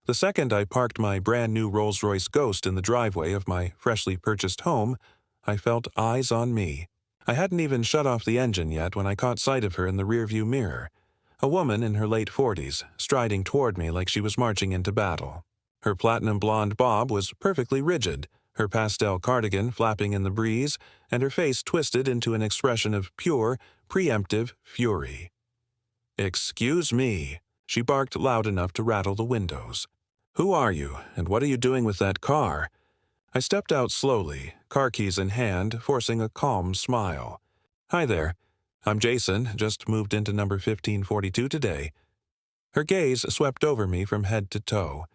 The second I parked my brand-new Rolls-Royce Ghost in the driveway of my freshly purchased home, I felt eyes on me. I hadn't even shut off the engine yet when I caught sight of her in the rearview mirror. A woman in her late 40s, striding toward me like she was marching into battle. Her platinum blonde bob was perfectly rigid, her pastel cardigan flapping in the breeze, and her face twisted into an expression of pure, preemptive fury. "Excuse me," she barked loud enough to rattle the windows. "Who are you, and what are you doing with that car?" I stepped out slowly, car keys in hand, forcing a calm smile. "Hi there. I'm Jason, just moved into number 1542 today." Her gaze swept over me from head to toe,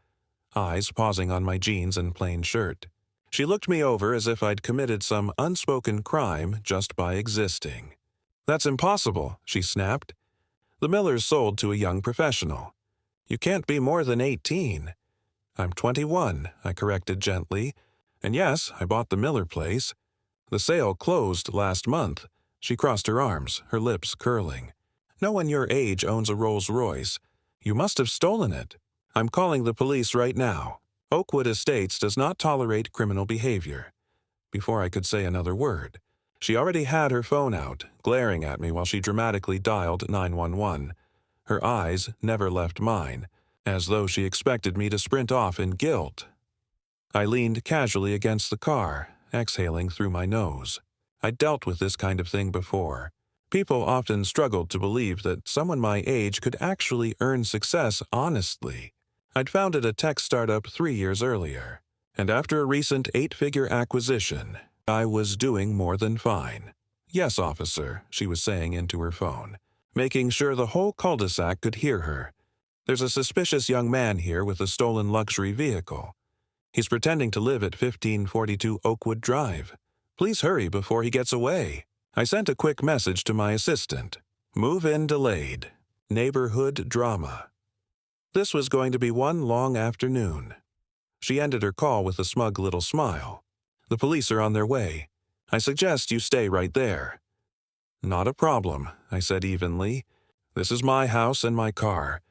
eyes pausing on my jeans and plain shirt. She looked me over as if I'd committed some unspoken crime just by existing. "That's impossible," she snapped. "The Miller's sold to a young professional. You can't be more than 18. "I'm 21, I corrected gently. "And yes, I bought the Miller place. The sale closed last month." She crossed her arms, her lips curling. "No one your age owns a Rolls-Royce. You must have stolen it. I'm calling the police right now. Oakwood Estates does not tolerate criminal behavior." Before I could say another word, she already had her phone out, glaring at me while she dramatically dialed 911. Her eyes never left mine, as though she expected me to sprint off in guilt. I leaned casually against the car, exhaling through my nose. I'd dealt with this kind of thing before. People often struggled to believe that someone my age could actually earn success honestly. I'd founded a tech startup 3 years earlier, and after a recent 8-figure acquisition, I was doing more than fine. "Yes, officer," she was saying into her phone, making sure the whole cul-de-sac could hear her. "There's a suspicious young man here with a stolen luxury vehicle. He's pretending to live at 1542 Oakwood Drive. Please hurry before he gets away." I sent a quick message to my assistant. "Move-in delayed. Neighborhood drama." This was going to be one long afternoon. She ended her call with a smug little smile. "The police are on their way. I suggest you stay right there." "Not a problem," I said evenly. "This is my house and my car.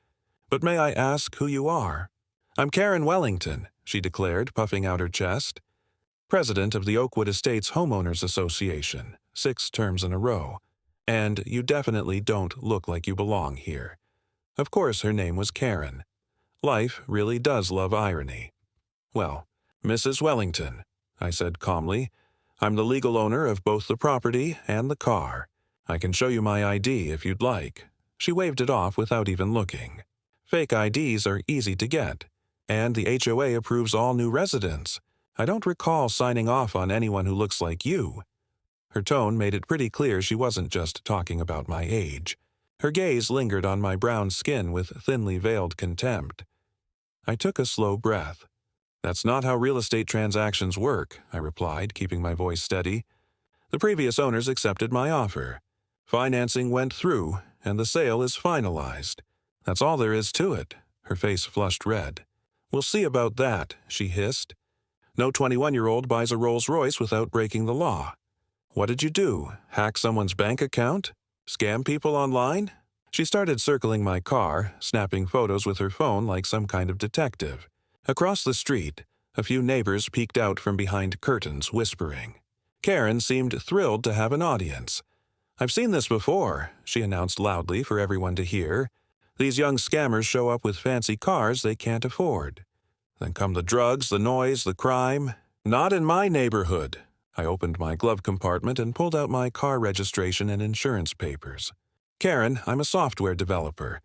But may I ask who you are?" "I'm Karen Wellington," she declared, puffing out her chest. "President of the Oakwood Estates Homeowners Association, 6 terms in a row. And you definitely don't look like you belong here." Of course her name was Karen. Life really does love irony. "Well, Mrs. Wellington," I said calmly, "I'm the legal owner of both the property and the car. I can show you my ID if you'd like." She waved it off without even looking. Fake IDs are easy to get, and the HOA approves all new residents. I don't recall signing off on anyone who looks like you." Her tone made it pretty clear she wasn't just talking about my age. Her gaze lingered on my brown skin with thinly veiled contempt. I took a slow breath. "That's not how real estate transactions work," I replied, keeping my voice steady. "The previous owners accepted my offer. Financing went through, and the sale is finalized. That's all there is to it." Her face flushed red. "We'll see about that," she hissed. "No 21-year-old buys a Rolls-Royce without breaking the law." "What did you do? Hack someone's bank account? Scam people online?" She started circling my car, snapping photos with her phone like some kind of detective. Across the street, a few neighbors peeked out from behind curtains, whispering. Karen seemed thrilled to have an audience. "I've seen this before," she announced loudly for everyone to hear. "These young scammers show up with fancy cars they can't afford. Then come the drugs, the noise, the crime. Not in my neighborhood." I opened my glove compartment and pulled out my car registration and insurance papers. "Karen, I'm a software developer.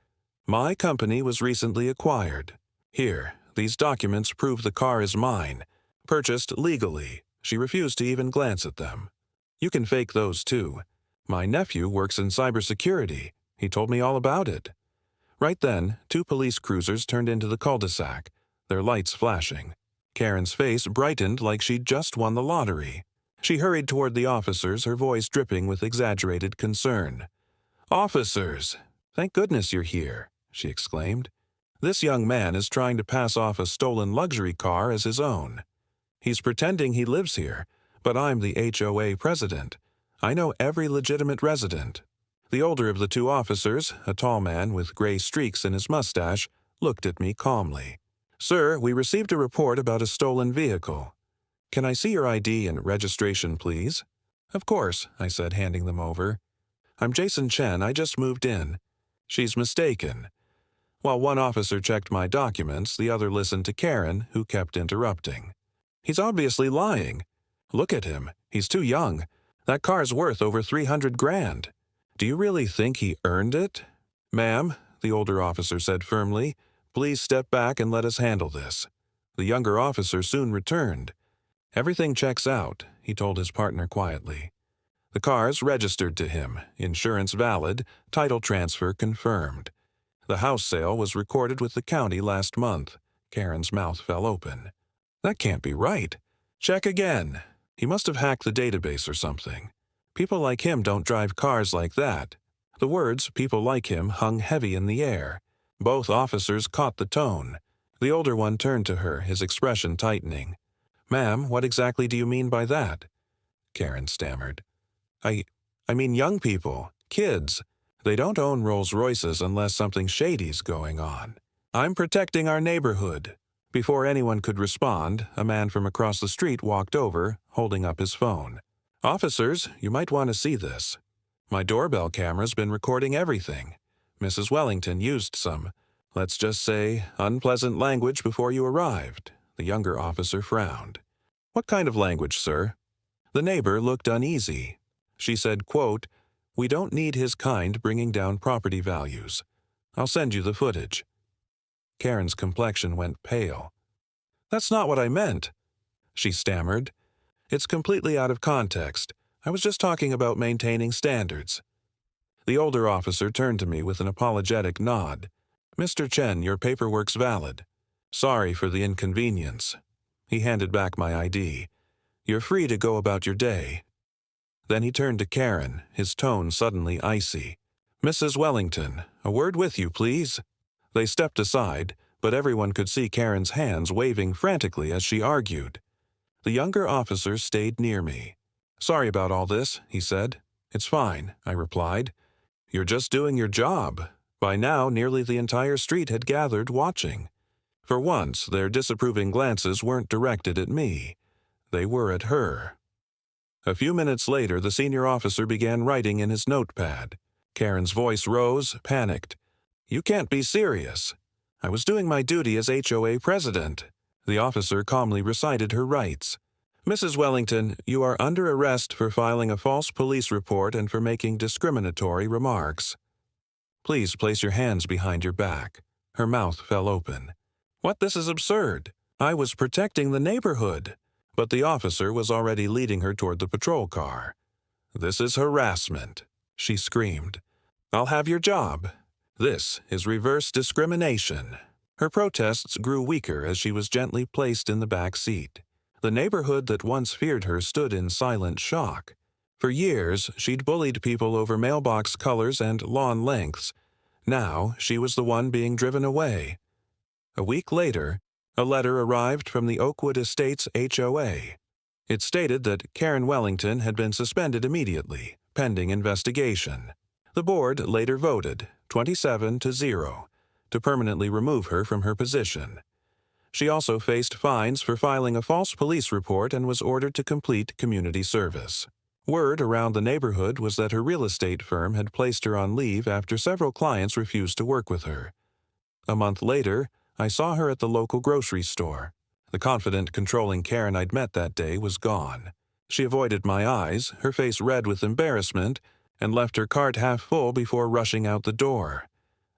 My company was recently acquired. Here, these documents prove the car is mine, purchased legally." She refused to even glance at them. "You can fake those too. My nephew works in cybersecurity. He told me all about it." Right then, 2 police cruisers turned into the cul-de-sac, their lights flashing. Karen's face brightened like she'd just won the lottery. She hurried toward the officers, her voice dripping with exaggerated concern. "Officers, thank goodness you're here," she exclaimed. "This young man is trying to pass off a stolen luxury car as his own. He's pretending he lives here, but I'm the HOA president. I know every legitimate resident." The older of the 2 officers, a tall man with gray streaks in his mustache, looked at me calmly. "Sir, we received a report about a stolen vehicle. Can I see your ID and registration, please?" "Of course," I said, handing them over. "I'm Jason Chen. I just moved in." "She's mistaken." While one officer checked my documents, the other listened to Karen, who kept interrupting. "He's obviously lying. Look at him. He's too young. That car's worth over 300 grand. Do you really think he earned it?" "Ma'am," the older officer said firmly, "please step back and let us handle this." The younger officer soon returned. "Everything checks out," he told his partner quietly. "The car's registered to him, insurance valid, title transfer confirmed. The house sale was recorded with the county last month." Karen's mouth fell open. "That can't be right. Check again. He must have hacked the database or something. People like him don't drive cars like that." The words "people like him" hung heavy in the air. Both officers caught the tone. The older one turned to her, his expression tightening. "Ma'am, what exactly do you mean by that?" Karen stammered. I mean young people, kids. They don't own Rolls-Royces unless something shady's going on. I'm protecting our neighborhood." Before anyone could respond, a man from across the street walked over, holding up his phone. "Officers, you might want to see this. My doorbell camera's been recording everything. Mrs. Wellington used some, let's just say, unpleasant language before you arrived." The younger officer frowned. "What kind of language, sir?" The neighbor looked uneasy. She said, quote, "We don't need his kind bringing down property values. I'll send you the footage." Karen's complexion went pale. "That's not what I meant," she stammered. "It's completely out of context. I was just talking about maintaining standards." The older officer turned to me with an apologetic nod. "Mr. Chen, your paperwork's valid. Sorry for the inconvenience." He handed back my ID. "You're free to go about your day." Then he turned to Karen, his tone suddenly icy. "Mrs. Wellington, a word with you, please." They stepped aside, but everyone could see Karen's hands waving frantically as she argued. The younger officer stayed near me. "Sorry about all this," he said. "It's fine," I replied. "You're just doing your job." By now, nearly the entire street had gathered, watching. For once, their disapproving glances weren't directed at me. They were at her. A few minutes later, the senior officer began writing in his notepad. Karen's voice rose, panicked. "You can't be serious." "I was doing my duty as HOA president." The officer calmly recited her rights. "Mrs. Wellington, you are under arrest for filing a false police report and for making discriminatory remarks. Please place your hands behind your back." Her mouth fell open. "What? This is absurd. I was protecting the neighborhood." But the officer was already leading her toward the patrol car. "This is harassment," she screamed. "I'll have your job. This is reverse discrimination." Her protests grew weaker as she was gently placed in the back seat. The neighborhood that once feared her stood in silent shock. For years, she'd bullied people over mailbox colors and lawn lengths. Now, she was the one being driven away. A week later, a letter arrived from the Oakwood Estates HOA. It stated that Karen Wellington had been suspended immediately, pending investigation. The board later voted, 27-0, to permanently remove her from her position. She also faced fines for filing a false police report and was ordered to complete community service. Word around the neighborhood was that her real estate firm had placed her on leave after several clients refused to work with her. A month later, I saw her at the local grocery store. The confident, controlling Karen I'd met that day was gone. She avoided my eyes, her face red with embarrassment, and left her cart half full before rushing out the door.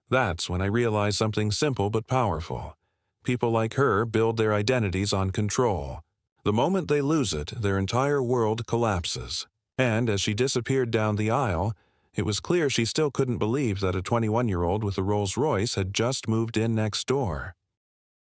That's when I realized something simple but powerful. People like her build their identities on control. The moment they lose it, their entire world collapses. And as she disappeared down the aisle, it was clear she still couldn't believe that a 21-year-old with a Rolls-Royce had just moved in next door.